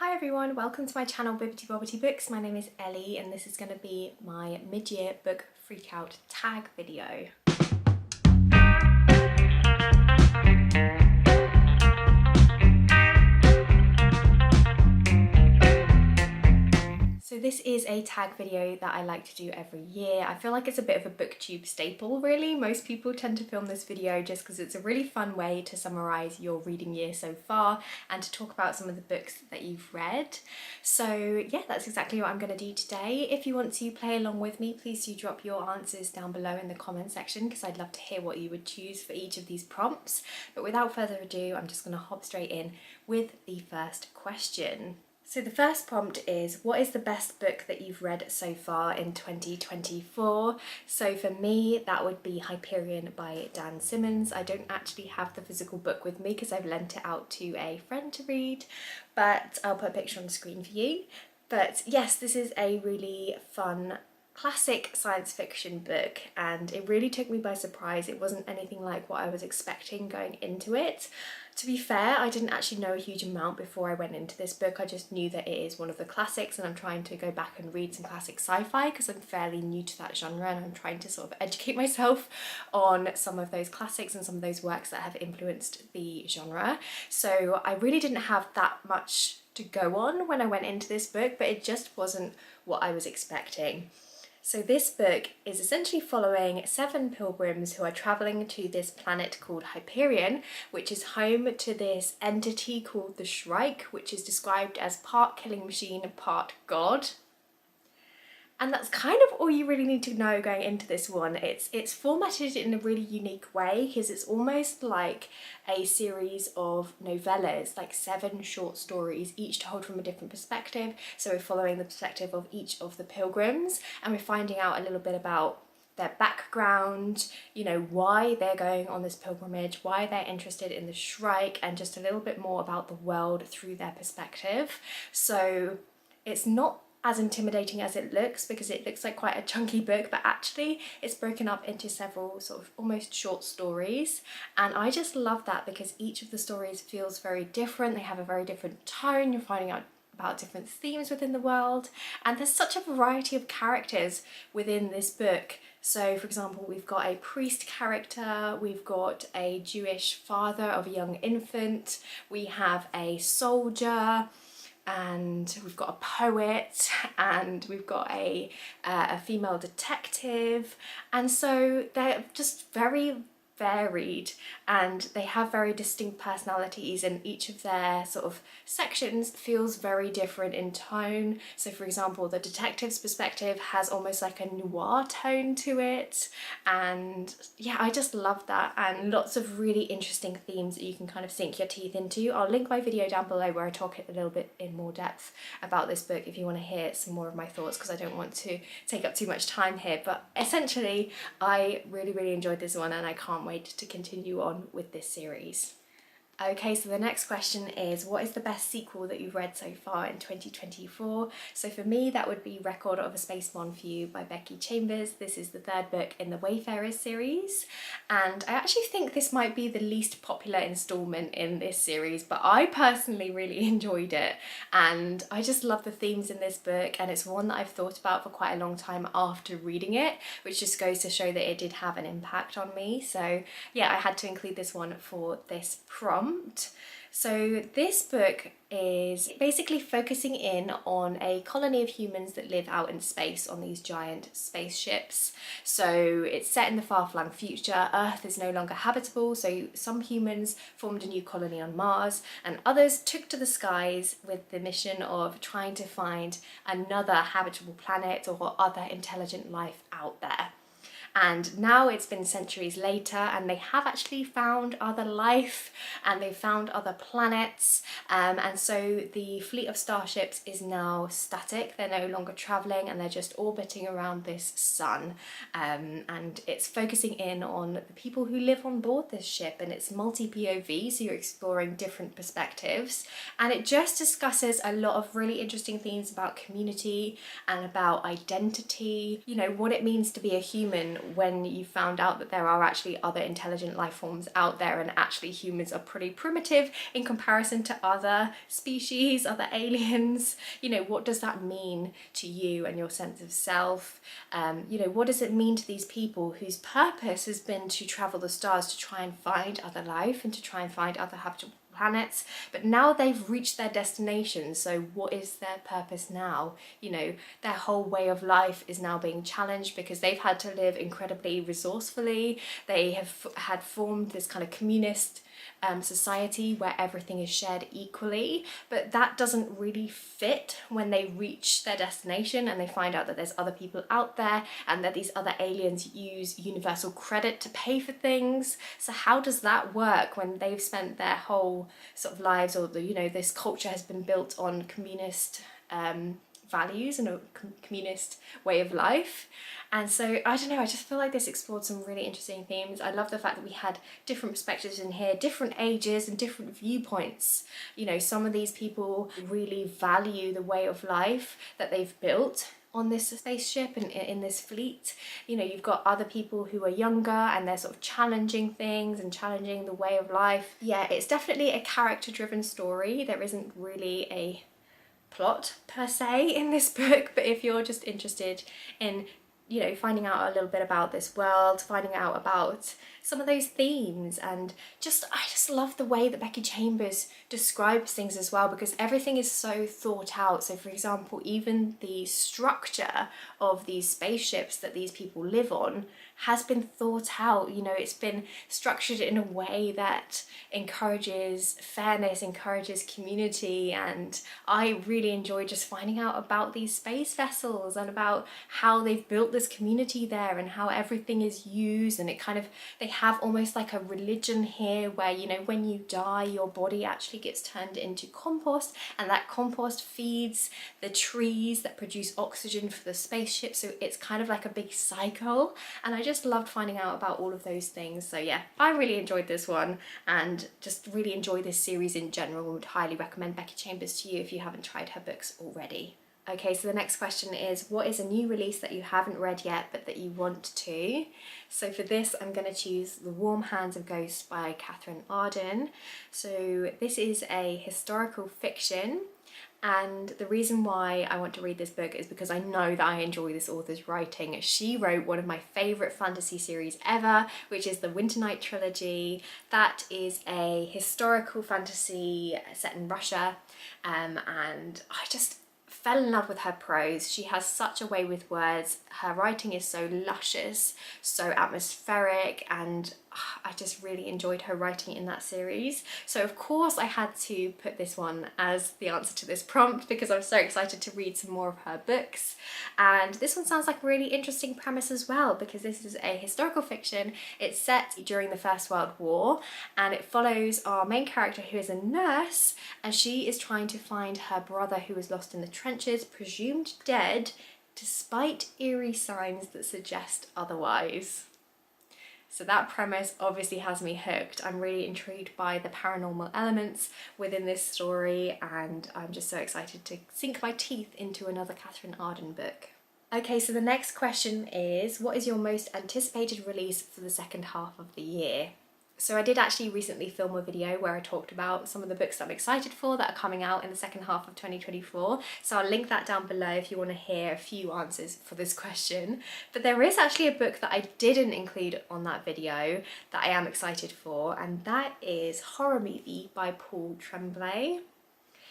Hi everyone, welcome to my channel Bibbity Bobbity Books. My name is Ellie and this is going to be my mid-year book freakout tag video. So this is a tag video that I like to do every year. I feel like it's a bit of a booktube staple really. Most people tend to film this video just because it's a really fun way to summarise your reading year so far and to talk about some of the books that you've read. So yeah, that's exactly what I'm going to do today. If you want to play along with me, please do drop your answers down below in the comment section because I'd love to hear what you would choose for each of these prompts. But without further ado, I'm just going to hop straight in with the first question. So the first prompt is, what is the best book that you've read so far in 2024? So for me, that would be Hyperion by Dan Simmons. I don't actually have the physical book with me because I've lent it out to a friend to read, but I'll put a picture on the screen for you. But yes, this is a really fun classic science fiction book and it really took me by surprise. It wasn't anything like what I was expecting going into it. To be fair, I didn't actually know a huge amount before I went into this book. I just knew that it is one of the classics and I'm trying to go back and read some classic sci-fi because I'm fairly new to that genre and I'm trying to sort of educate myself on some of those classics and some of those works that have influenced the genre. So I really didn't have that much to go on when I went into this book, but it just wasn't what I was expecting. So this book is essentially following 7 pilgrims who are travelling to this planet called Hyperion, which is home to this entity called the Shrike, which is described as part killing machine and part god. And that's kind of all you really need to know going into this one. It's formatted in a really unique way because it's almost like a series of novellas, like 7 short stories, each told from a different perspective. So we're following the perspective of each of the pilgrims and we're finding out a little bit about their background, you know, why they're going on this pilgrimage, why they're interested in the Shrike, and just a little bit more about the world through their perspective. So it's not as intimidating as it looks because it looks like quite a chunky book, but actually it's broken up into several sort of almost short stories, and I just love that because each of the stories feels very different. They have a very different tone. You're finding out about different themes within the world, and there's such a variety of characters within this book. So for example, we've got a priest character, we've got a Jewish father of a young infant, we have a soldier, and we've got a poet, and we've got a female detective, and so they're just very varied and they have very distinct personalities, and each of their sort of sections feels very different in tone. So for example, the detective's perspective has almost like a noir tone to it, and yeah, I just love that, and lots of really interesting themes that you can kind of sink your teeth into. I'll link my video down below where I talk a little bit in more depth about this book if you want to hear some more of my thoughts, because I don't want to take up too much time here. But essentially I really enjoyed this one and I can't wait to continue on with this series. Okay, so the next question is, what is the best sequel that you've read so far in 2024? So for me, that would be Record of a Space Bond for You by Becky Chambers. This is the 3rd book in the Wayfarers series, and I actually think this might be the least popular installment in this series, but I personally really enjoyed it, and I just love the themes in this book, and it's one that I've thought about for quite a long time after reading it, which just goes to show that it did have an impact on me. So yeah, I had to include this one for this prompt. So this book is basically focusing in on a colony of humans that live out in space on these giant spaceships. So it's set in the far-flung future. Earth is no longer habitable, so some humans formed a new colony on Mars and others took to the skies with the mission of trying to find another habitable planet or other intelligent life out there. And now it's been centuries later and they have actually found other life and they've found other planets, and so the fleet of starships is now static. They're no longer travelling and they're just orbiting around this sun, and it's focusing in on the people who live on board this ship, and it's multi-POV, so you're exploring different perspectives, and it just discusses a lot of really interesting themes about community and about identity, you know, what it means to be a human when you found out that there are actually other intelligent life forms out there, and actually humans are pretty primitive in comparison to other species, other aliens. You know, what does that mean to you and your sense of self? You know, what does it mean to these people whose purpose has been to travel the stars to try and find other life and to try and find other habitable planets, but now they've reached their destination, so what is their purpose now? You know, their whole way of life is now being challenged because they've had to live incredibly resourcefully. They have had formed this kind of communist society where everything is shared equally, but that doesn't really fit when they reach their destination and they find out that there's other people out there and that these other aliens use universal credit to pay for things. So how does that work when they've spent their whole sort of lives, or the, you know, this culture has been built on communist values and a communist way of life? And so I don't know, I just feel like this explored some really interesting themes. I love the fact that we had different perspectives in here, different ages and different viewpoints. You know, some of these people really value the way of life that they've built on this spaceship and in this fleet. You know, you've got other people who are younger and they're sort of challenging things and challenging the way of life. Yeah, it's definitely a character-driven story. There isn't really a plot per se in this book, but if you're just interested in, you know, finding out a little bit about this world, finding out about some of those themes, and I just love the way that Becky Chambers describes things as well, because everything is so thought out. So for example, even the structure of these spaceships that these people live on has been thought out. You know, it's been structured in a way that encourages fairness, encourages community, and I really enjoy just finding out about these space vessels and about how they've built this community there and how everything is used. And it kind of, they have almost like a religion here where, you know, when you die your body actually gets turned into compost, and that compost feeds the trees that produce oxygen for the spaceship. So it's kind of like a big cycle, and I just loved finding out about all of those things. So yeah, I really enjoyed this one and just really enjoy this series in general. Would highly recommend Becky Chambers to you if you haven't tried her books already. Okay, so the next question is, what is a new release that you haven't read yet but that you want to? So for this, I'm going to choose The Warm Hands of Ghosts by Catherine Arden. So this is a historical fiction, and the reason why I want to read this book is because I know that I enjoy this author's writing. She wrote one of my favourite fantasy series ever, which is the Winternight trilogy. That is a historical fantasy set in Russia, and I just fell in love with her prose. She has such a way with words. Her writing is so luscious, so atmospheric, and I just really enjoyed her writing in that series. So of course I had to put this one as the answer to this prompt because I'm so excited to read some more of her books. And this one sounds like a really interesting premise as well, because this is a historical fiction. It's set during the First World War, and it follows our main character, who is a nurse, and she is trying to find her brother who was lost in the trenches, presumed dead, despite eerie signs that suggest otherwise. So that premise obviously has me hooked. I'm really intrigued by the paranormal elements within this story, and I'm just so excited to sink my teeth into another Catherine Arden book. Okay, so the next question is, what is your most anticipated release for the second half of the year? So I did actually recently film a video where I talked about some of the books that I'm excited for that are coming out in the second half of 2024. So I'll link that down below if you want to hear a few answers for this question. But there is actually a book that I didn't include on that video that I am excited for, and that is Horror Movie by Paul Tremblay.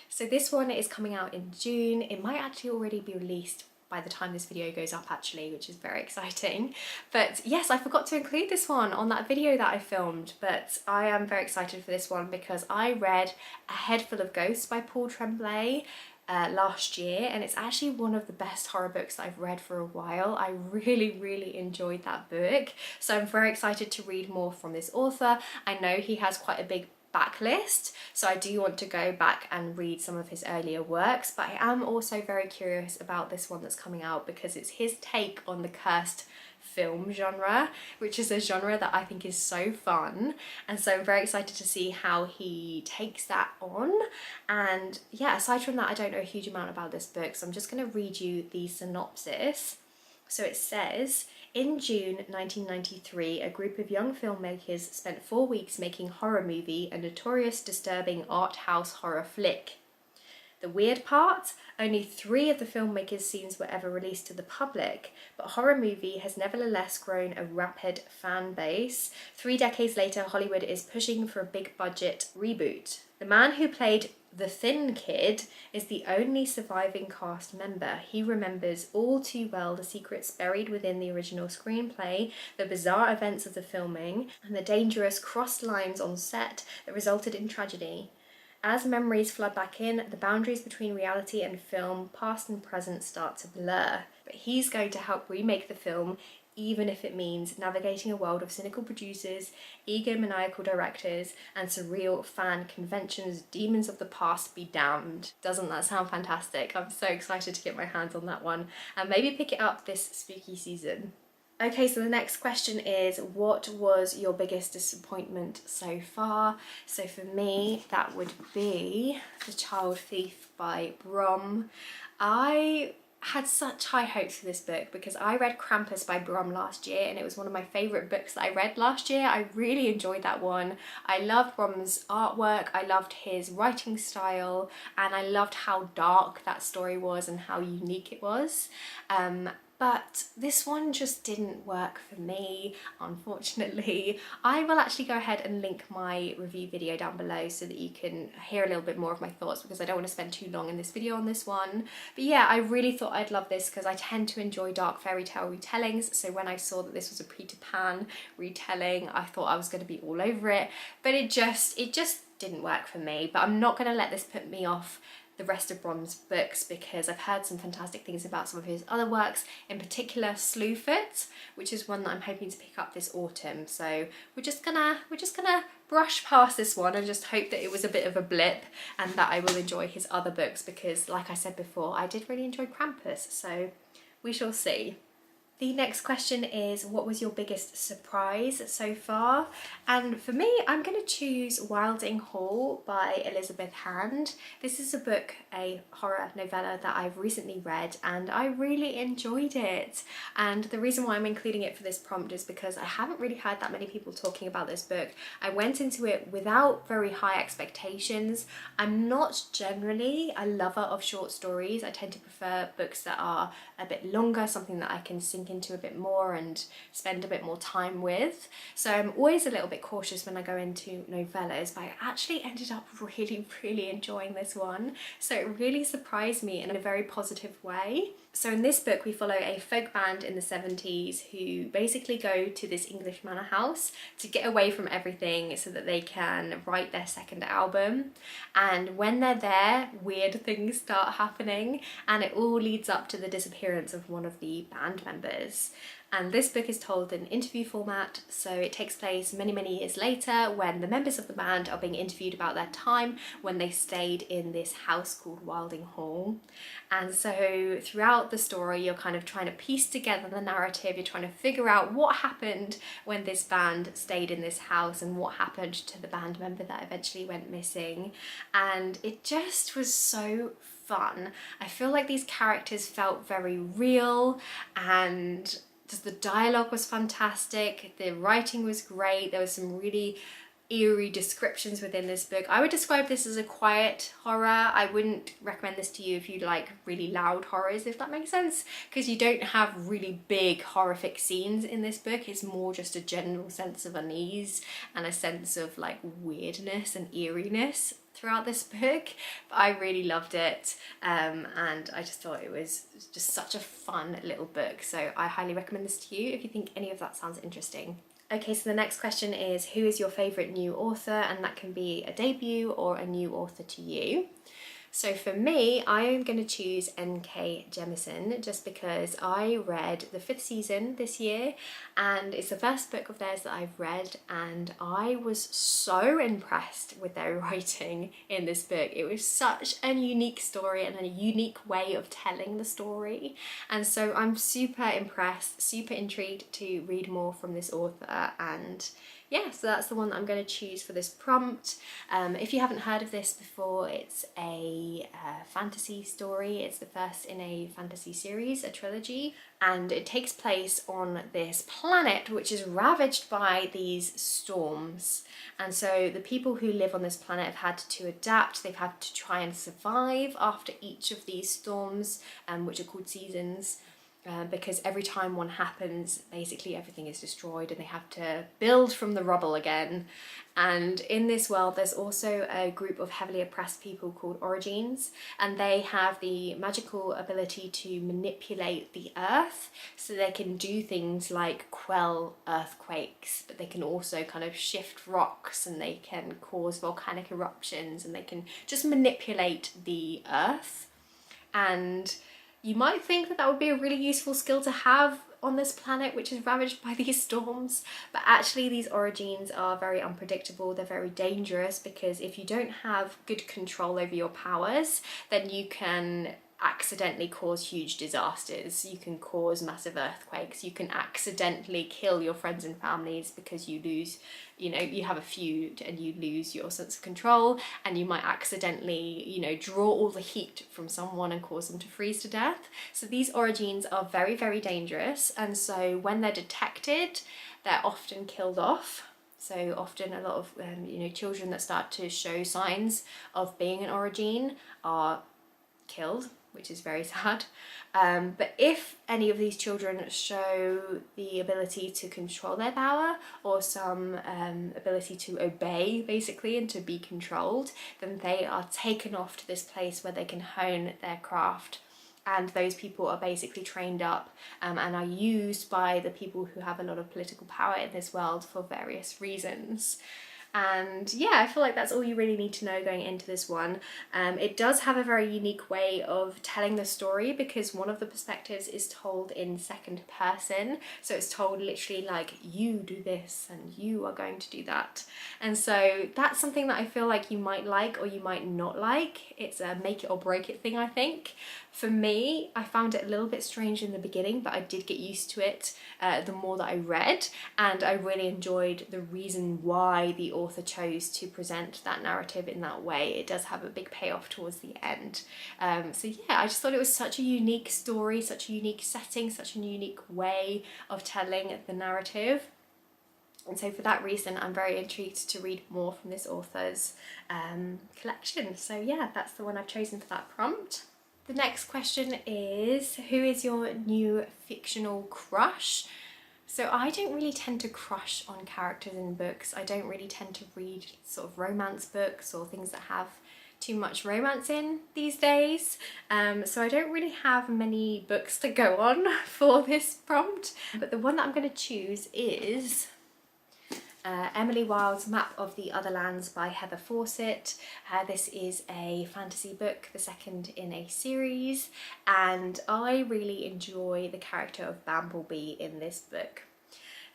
So this one is coming out in June. It might actually already be released by the time this video goes up actually, which is very exciting. But yes, I forgot to include this one on that video that I filmed, but I am very excited for this one because I read A Head Full of Ghosts by Paul Tremblay last year, and it's actually one of the best horror books that I've read for a while. I really enjoyed that book, so I'm very excited to read more from this author. I know he has quite a big backlist, so I do want to go back and read some of his earlier works, but I am also very curious about this one that's coming out because it's his take on the cursed film genre, which is a genre that I think is so fun, and so I'm very excited to see how he takes that on. And yeah, aside from that, I don't know a huge amount about this book, so I'm just going to read you the synopsis. So it says, in June 1993, a group of young filmmakers spent 4 weeks making horror movie, a notorious, disturbing art house horror flick. The weird part? Only 3 of the filmmakers' scenes were ever released to the public, but horror movie has nevertheless grown a rapid fan base. 3 decades later, Hollywood is pushing for a big budget reboot. The man who played the Thin Kid is the only surviving cast member. He remembers all too well the secrets buried within the original screenplay, the bizarre events of the filming, and the dangerous crossed lines on set that resulted in tragedy. As memories flood back in, the boundaries between reality and film, past and present, start to blur. But he's going to help remake the film, even if it means navigating a world of cynical producers, egomaniacal directors, and surreal fan conventions. Demons of the past be damned. Doesn't that sound fantastic? I'm so excited to get my hands on that one and maybe pick it up this spooky season. Okay, so the next question is, what was your biggest disappointment so far? So for me, that would be The Child Thief by Brom. I had such high hopes for this book because I read Krampus by Brom last year and it was one of my favourite books that I read last year. I really enjoyed that one. I loved Brom's artwork, I loved his writing style, and I loved how dark that story was and how unique it was. But this one just didn't work for me, unfortunately. I will actually go ahead and link my review video down below so that you can hear a little bit more of my thoughts, because I don't want to spend too long in this video on this one. But yeah, I really thought I'd love this because I tend to enjoy dark fairy tale retellings, so when I saw that this was a Peter Pan retelling, I thought I was going to be all over it, but it just didn't work for me. But I'm not going to let this put me off the rest of Brom's books because I've heard some fantastic things about some of his other works, in particular Slewfoot, which is one that I'm hoping to pick up this autumn. So we're just gonna brush past this one and just hope that it was a bit of a blip and that I will enjoy his other books, because like I said before, I did really enjoy Krampus, so we shall see. The next question is, what was your biggest surprise so far? And for me, I'm going to choose Wilding Hall by Elizabeth Hand. This is a book, a horror novella that I've recently read and I really enjoyed it. And the reason why I'm including it for this prompt is because I haven't really heard that many people talking about this book. I went into it without very high expectations. I'm not generally a lover of short stories. I tend to prefer books that are a bit longer, something that I can sink into a bit more and spend a bit more time with. So I'm always a little bit cautious when I go into novellas, but I actually ended up really enjoying this one. So it really surprised me in a very positive way. So in this book, we follow a folk band in the 70s who basically go to this English manor house to get away from everything so that they can write their second album. And when they're there, weird things start happening, and it all leads up to the disappearance of one of the band members. And this book is told in interview format, so it takes place many years later when the members of the band are being interviewed about their time when they stayed in this house called Wilding Hall. And so throughout the story, you're kind of trying to piece together the narrative, you're trying to figure out what happened when this band stayed in this house and what happened to the band member that eventually went missing. And it just was so fun. I feel like these characters felt very real, and the dialogue was fantastic, the writing was great, there was some really eerie descriptions within this book. I would describe this as a quiet horror. I wouldn't recommend this to you if you like really loud horrors, if that makes sense, because you don't have really big horrific scenes in this book. It's more just a general sense of unease and a sense of like weirdness and eeriness throughout this book. But I really loved it, and I just thought it was just such a fun little book, so I highly recommend this to you if you think any of that sounds interesting. Okay, so the next question is, who is your favourite new author? And that can be a debut or a new author to you. So for me, I am going to choose N.K. Jemisin just because I read the 5th season this year and it's the first book of theirs that I've read, and I was so impressed with their writing in this book. It was such a unique story and a unique way of telling the story, and so I'm super impressed, super intrigued to read more from this author. And yeah, so that's the one that I'm going to choose for this prompt. If you haven't heard of this before, it's a fantasy story. It's the first in a fantasy series, a trilogy, and it takes place on this planet which is ravaged by these storms. And so the people who live on this planet have had to adapt. They've had to try and survive after each of these storms, which are called seasons. Because every time one happens, basically everything is destroyed and they have to build from the rubble again. And in this world, there's also a group of heavily oppressed people called Origines, and they have the magical ability to manipulate the earth, so they can do things like quell earthquakes, but they can also kind of shift rocks, and they can cause volcanic eruptions, and they can just manipulate the earth. And you might think that that would be a really useful skill to have on this planet which is ravaged by these storms, but actually these Origines are very unpredictable. They're very dangerous because if you don't have good control over your powers, then you can accidentally cause huge disasters. You can cause massive earthquakes. You can accidentally kill your friends and families because you lose, you have a feud and you lose your sense of control, and you might accidentally, draw all the heat from someone and cause them to freeze to death. So these Origines are very, very dangerous, and so when they're detected, they're often killed off. So often a lot of children that start to show signs of being an Origine are killed, which is very sad. But if any of these children show the ability to control their power, or some ability to obey basically and to be controlled, then they are taken off to this place where they can hone their craft. And those people are basically trained up and are used by the people who have a lot of political power in this world for various reasons. And yeah, I feel like that's all you really need to know going into this one. It does have a very unique way of telling the story because one of the perspectives is told in second person. So it's told literally like, you do this and you are going to do that. And so that's something that I feel like you might like or you might not like. It's a make it or break it thing, I think. For me, I found it a little bit strange in the beginning, but I did get used to it the more that I read, and I really enjoyed the reason why the author chose to present that narrative in that way. It does have a big payoff towards the end. So yeah, I just thought it was such a unique story, such a unique setting, such a unique way of telling the narrative. And so for that reason, I'm very intrigued to read more from this author's collection. So yeah, that's the one I've chosen for that prompt. The next question is, who is your new fictional crush? So I don't really tend to crush on characters in books. I don't really tend to read sort of romance books or things that have too much romance in these days. So I don't really have many books to go on for this prompt. But the one that I'm going to choose is Emily Wilde's Map of the Other Lands by Heather Fawcett. This is a fantasy book, the second in a series, and I really enjoy the character of Bumblebee in this book.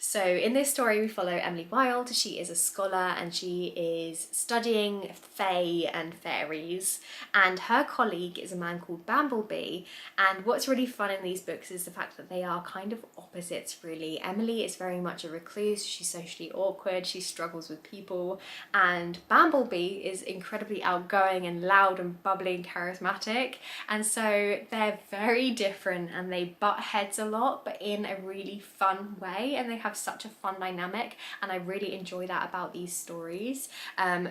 So in this story we follow Emily Wilde. She is a scholar and she is studying fae and fairies, and her colleague is a man called Bumblebee. And what's really fun in these books is the fact that they are kind of opposites really. Emily is very much a recluse, she's socially awkward, she struggles with people, and Bumblebee is incredibly outgoing and loud and bubbly and charismatic, and so they're very different and they butt heads a lot, but in a really fun way, and they have such a fun dynamic, and I really enjoy that about these stories.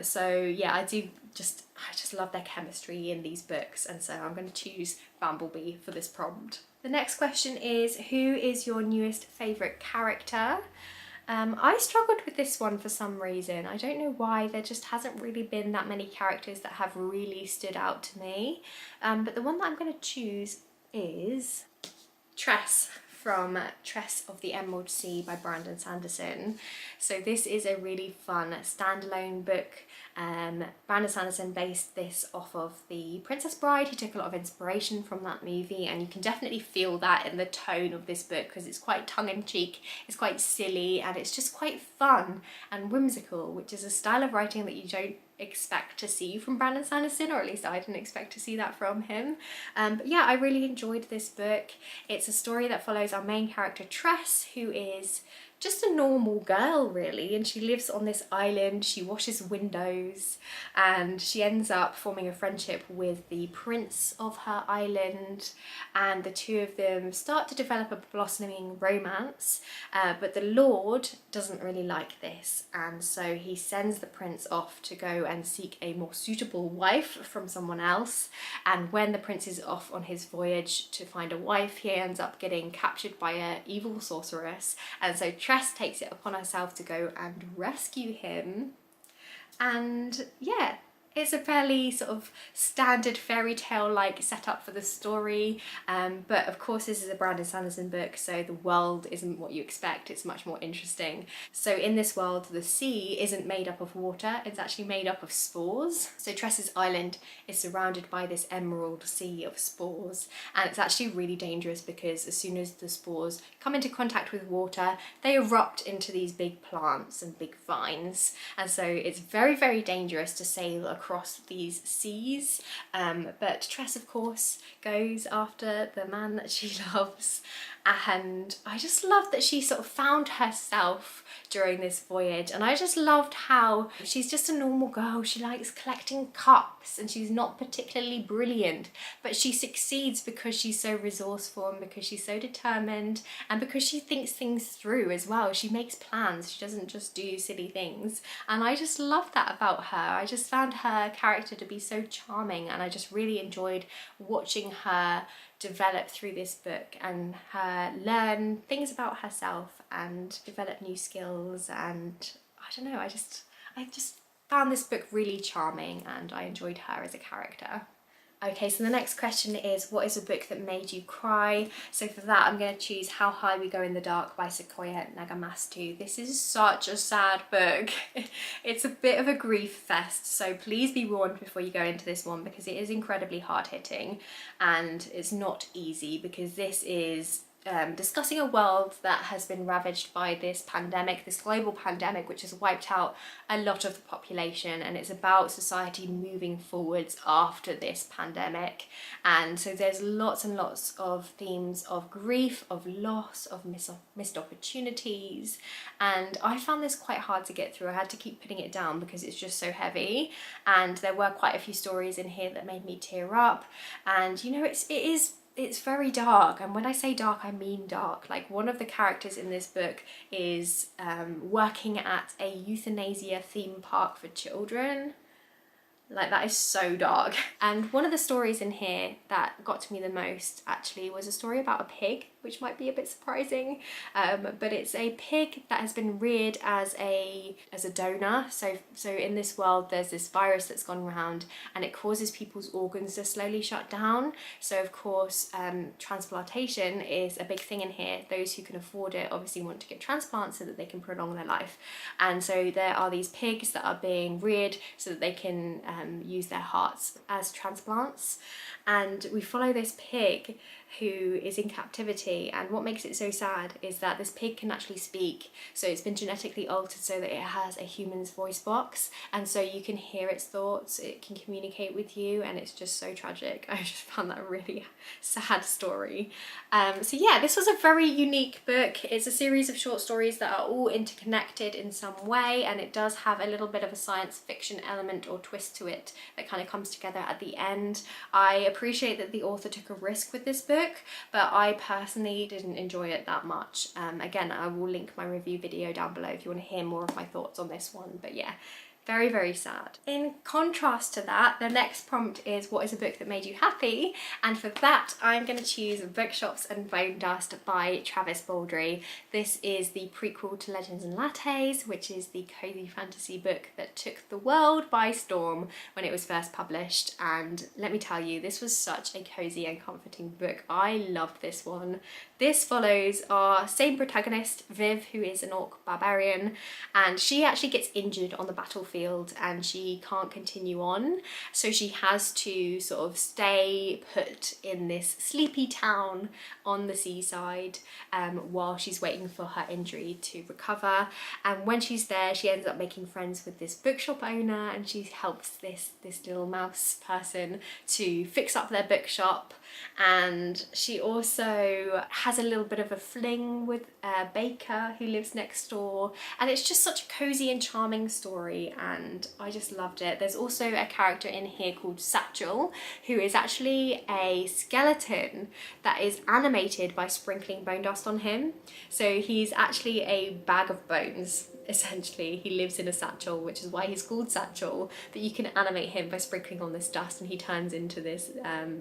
So yeah, I just love their chemistry in these books, and so I'm going to choose Bumblebee for this prompt. The next question is, who is your newest favourite character? I struggled with this one for some reason. I don't know why, there just hasn't really been that many characters that have really stood out to me. But the one that I'm going to choose is Tress from Tress of the Emerald Sea by Brandon Sanderson. So this is a really fun standalone book. Brandon Sanderson based this off of The Princess Bride. He took a lot of inspiration from that movie, and you can definitely feel that in the tone of this book because it's quite tongue-in-cheek, it's quite silly, and it's just quite fun and whimsical, which is a style of writing that you don't expect to see from Brandon Sanderson, or at least I didn't expect to see that from him. But yeah, I really enjoyed this book. It's a story that follows our main character Tress, who is just a normal girl really, and she lives on this island. She washes windows and she ends up forming a friendship with the prince of her island, and the two of them start to develop a blossoming romance, but the Lord doesn't really like this, and so he sends the prince off to go and seek a more suitable wife from someone else. And when the prince is off on his voyage to find a wife, he ends up getting captured by an evil sorceress, and so Tress takes it upon herself to go and rescue him. And yeah, it's a fairly sort of standard fairy tale like setup for the story, but of course this is a Brandon Sanderson book, so the world isn't what you expect. It's much more interesting. So in this world, the sea isn't made up of water, it's actually made up of spores. So Tress's island is surrounded by this emerald sea of spores, and it's actually really dangerous because as soon as the spores come into contact with water, they erupt into these big plants and big vines, and so it's very, very dangerous to sail across these seas. But Tress, of course, goes after the man that she loves, and I just love that she sort of found herself during this voyage, and I just loved how she's just a normal girl. She likes collecting cups and she's not particularly brilliant, but she succeeds because she's so resourceful and because she's so determined and because she thinks things through as well. She makes plans, she doesn't just do silly things, and I just love that about her. I just found her character to be so charming, and I just really enjoyed watching her develop through this book and her learn things about herself and develop new skills. And I don't know, I just found this book really charming and I enjoyed her as a character. Okay, so the next question is, what is a book that made you cry? So for that, I'm going to choose How High We Go in the Dark by Sequoia Nagamastu. This is such a sad book. It's a bit of a grief fest, so please be warned before you go into this one, because it is incredibly hard-hitting and it's not easy, because this is discussing a world that has been ravaged by this pandemic, this global pandemic, which has wiped out a lot of the population, and it's about society moving forwards after this pandemic. And so there's lots and lots of themes of grief, of loss, of missed opportunities, and I found this quite hard to get through. I had to keep putting it down because it's just so heavy, and there were quite a few stories in here that made me tear up. And you know, it's very dark, and when I say dark, I mean dark. Like, one of the characters in this book is working at a euthanasia theme park for children. Like, that is so dark. And one of the stories in here that got to me the most actually was a story about a pig, which might be a bit surprising, but it's a pig that has been reared as a donor. So in this world there's this virus that's gone around and it causes people's organs to slowly shut down. So of course transplantation is a big thing in here. Those who can afford it obviously want to get transplants so that they can prolong their life, and so there are these pigs that are being reared so that they can use their hearts as transplants. And we follow this pig who is in captivity, and what makes it so sad is that this pig can actually speak. So it's been genetically altered so that it has a human's voice box, and so you can hear its thoughts, it can communicate with you, and it's just so tragic. I just found that a really sad story. So yeah, this was a very unique book. It's a series of short stories that are all interconnected in some way, and it does have a little bit of a science fiction element or twist to it that kind of comes together at the end. I appreciate that the author took a risk with this book, but I personally didn't enjoy it that much. Again, I will link my review video down below if you want to hear more of my thoughts on this one, but yeah, very, very sad. In contrast to that, the next prompt is, what is a book that made you happy? And for that, I'm going to choose Bookshops and Bone Dust by Travis Baldree. This is the prequel to Legends and Lattes, which is the cozy fantasy book that took the world by storm when it was first published. And let me tell you, this was such a cozy and comforting book. I loved this one. This follows our same protagonist, Viv, who is an orc barbarian, and she actually gets injured on the battlefield and she can't continue on. So she has to sort of stay put in this sleepy town on the seaside while she's waiting for her injury to recover. And when she's there, she ends up making friends with this bookshop owner, and she helps this little mouse person to fix up their bookshop. and she also has a little bit of a fling with Baker, who lives next door, and it's just such a cozy and charming story, and I just loved it. There's also a character in here called Satchel, who is actually a skeleton that is animated by sprinkling bone dust on him. So he's actually a bag of bones, essentially. He lives in a satchel, which is why he's called Satchel, but you can animate him by sprinkling on this dust and he turns into this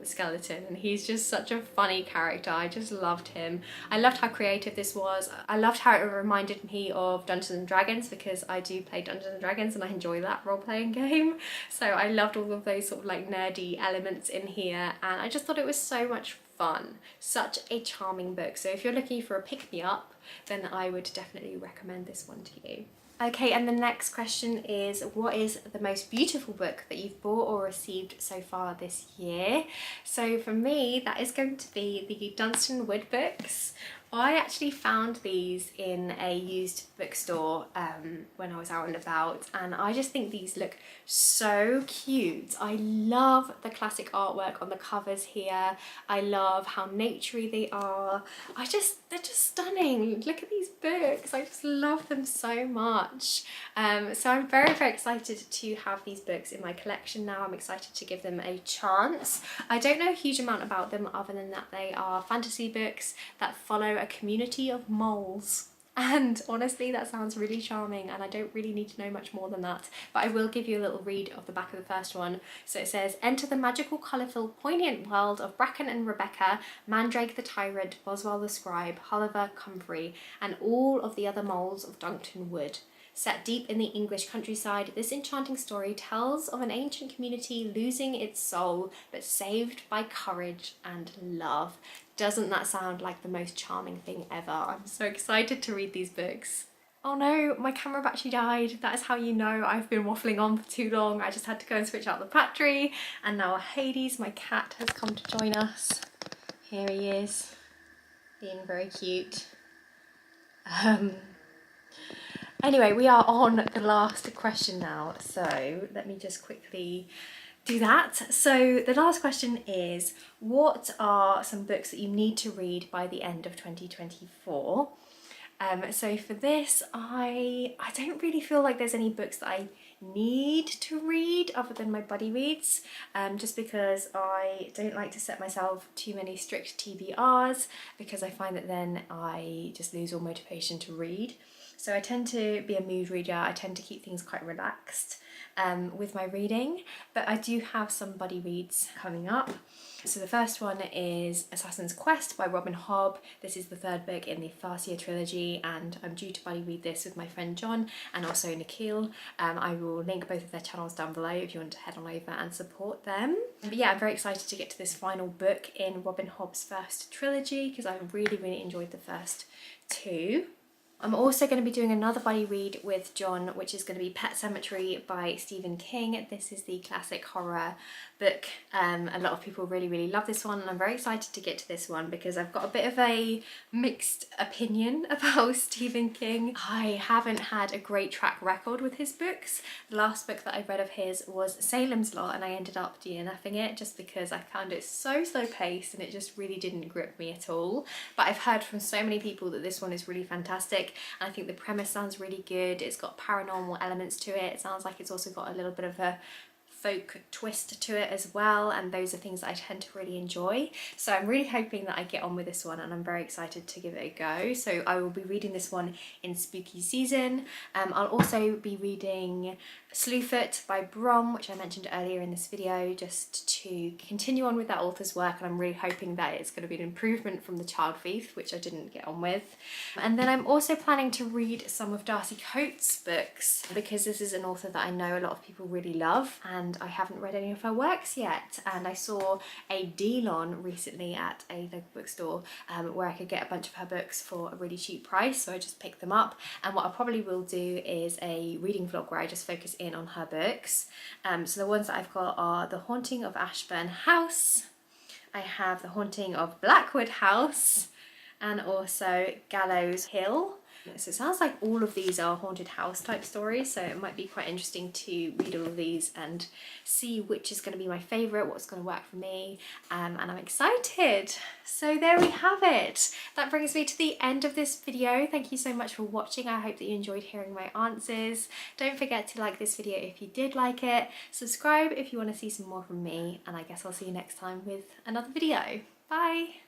skeleton, and he's just such a funny character. I just loved him. I loved how creative this was. I loved how it reminded me of Dungeons and Dragons, because I do play Dungeons and Dragons and I enjoy that role-playing game. So I loved all of those sort of like nerdy elements in here, and I just thought it was so much fun. Such a charming book. So if you're looking for a pick-me-up, then I would definitely recommend this one to you. Okay, and the next question is, what is the most beautiful book that you've bought or received so far this year? So for me, that is going to be the Dunstan Wood books. I actually found these in a used bookstore when I was out and about, and I just think these look so cute. I love the classic artwork on the covers here. I love how naturey they are. They're just stunning. Look at these books. I just love them so much. So I'm very, very excited to have these books in my collection now. I'm excited to give them a chance. I don't know a huge amount about them other than that they are fantasy books that follow a community of moles. And honestly, that sounds really charming, and I don't really need to know much more than that, but I will give you a little read of the back of the first one. So it says, enter the magical, colourful, poignant world of Bracken and Rebecca, Mandrake the Tyrant, Boswell the Scribe, Hulliver Comfrey, and all of the other moles of Duncton Wood. Set deep in the English countryside, this enchanting story tells of an ancient community losing its soul, but saved by courage and love. Doesn't that sound like the most charming thing ever? I'm so excited to read these books. Oh no, my camera battery died. That is how you know I've been waffling on for too long. I just had to go and switch out the battery, and now Hades, my cat, has come to join us. Here he is, being very cute. Anyway, we are on the last question now, so let me just quickly do that. So the last question is, what are some books that you need to read by the end of 2024? So for this, I don't really feel like there's any books that I need to read other than my buddy reads, just because I don't like to set myself too many strict TBRs, because I find that then I just lose all motivation to read. So I tend to be a mood reader. I tend to keep things quite relaxed with my reading, but I do have some buddy reads coming up. So the first one is Assassin's Quest by Robin Hobb. This is the third book in the Farseer trilogy, and I'm due to buddy read this with my friend John and also Nikhil. I will link both of their channels down below if you want to head on over and support them. But yeah, I'm very excited to get to this final book in Robin Hobb's first trilogy, because I really, really enjoyed the first two. I'm also going to be doing another buddy read with John, which is going to be Pet Sematary by Stephen King. This is the classic horror book. A lot of people really, really love this one, and I'm very excited to get to this one because I've got a bit of a mixed opinion about Stephen King. I haven't had a great track record with his books. The last book that I read of his was Salem's Lot, and I ended up DNFing it just because I found it so slow paced and it just really didn't grip me at all. But I've heard from so many people that this one is really fantastic. I think the premise sounds really good. It's got paranormal elements to it. It sounds like it's also got a little bit of a folk twist to it as well, and those are things that I tend to really enjoy. So I'm really hoping that I get on with this one, and I'm very excited to give it a go. So I will be reading this one in spooky season. I'll also be reading Slewfoot by Brom, which I mentioned earlier in this video, just to continue on with that author's work, and I'm really hoping that it's going to be an improvement from the Child Thief, which I didn't get on with. And then I'm also planning to read some of Darcy Coates' books, because this is an author that I know a lot of people really love, and I haven't read any of her works yet. And I saw a deal on recently at a local bookstore where I could get a bunch of her books for a really cheap price, so I just picked them up. And what I probably will do is a reading vlog where I just focus in on her books. So the ones that I've got are The Haunting of Ashburn House, I have The Haunting of Blackwood House, and also Gallows Hill. So it sounds like all of these are haunted house type stories, so it might be quite interesting to read all of these and see which is going to be my favourite, what's going to work for me, and I'm excited. So there we have it. That brings me to the end of this video. Thank you so much for watching. I hope that you enjoyed hearing my answers. Don't forget to like this video if you did like it, subscribe if you want to see some more from me, and I guess I'll see you next time with another video. Bye!